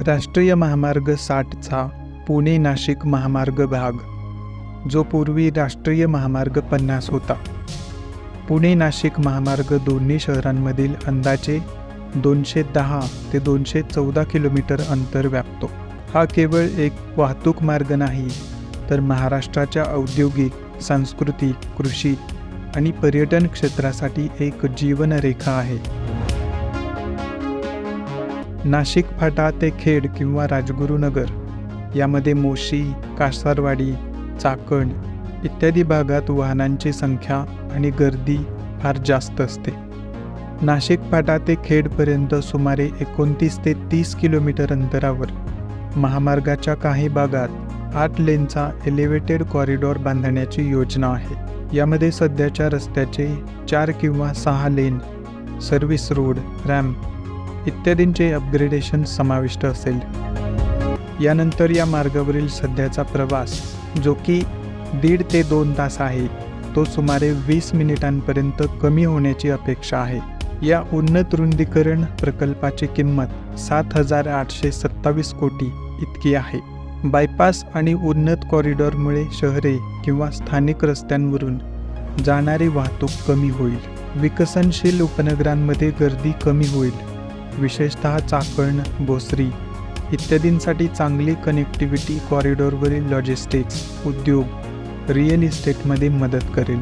राष्ट्रीय महामार्ग 60चा पुणे नाशिक महामार्ग भाग, जो पूर्वी राष्ट्रीय महामार्ग 50 होता. पुणे नाशिक महामार्ग दोन्ही शहरांमधील अंदाजे 210 ते 214 किलोमीटर अंतर व्यापतो. हा केवळ एक वाहतूक मार्ग नाही, तर महाराष्ट्राच्या औद्योगिक, सांस्कृतिक, कृषी आणि पर्यटन क्षेत्रासाठी एक जीवनरेखा आहे. नाशिक फाटा ते खेड किंवा राजगुरुनगर यामध्ये मोशी, कासारवाडी, चाकण इत्यादी भागात वाहनांची संख्या आणि गर्दी फार जास्त असते. नाशिक फाटा ते खेडपर्यंत सुमारे 29 ते 30 किलोमीटर अंतरावर महामार्गाच्या काही भागात 8 लेनचा एलिव्हेटेड कॉरिडॉर बांधण्याची योजना आहे. यामध्ये सध्याच्या रस्त्याचे 4 किंवा 6 लेन, सर्व्हिस रोड, रॅम्प इत्यादींचे अपग्रेडेशन समाविष्ट असेल. यानंतर या मार्गावरील सध्याचा प्रवास, जो की 1.5 ते 2 तास आहे, तो सुमारे 20 मिनिटांपर्यंत कमी होण्याची अपेक्षा आहे. या उन्नत रुंदीकरण प्रकल्पाची किंमत 7,827 कोटी इतकी आहे. बायपास आणि उन्नत कॉरिडॉरमुळे शहरे किंवा स्थानिक रस्त्यांवरून जाणारी वाहतूक कमी होईल. विकसनशील उपनगरांमध्ये गर्दी कमी होईल. विशेषतः चाकण, भोसरी इत्यादींसाठी चांगली कनेक्टिव्हिटी कॉरिडॉरवरील लॉजिस्टिक्स, उद्योग, रिअल इस्टेटमध्ये मदत करेल.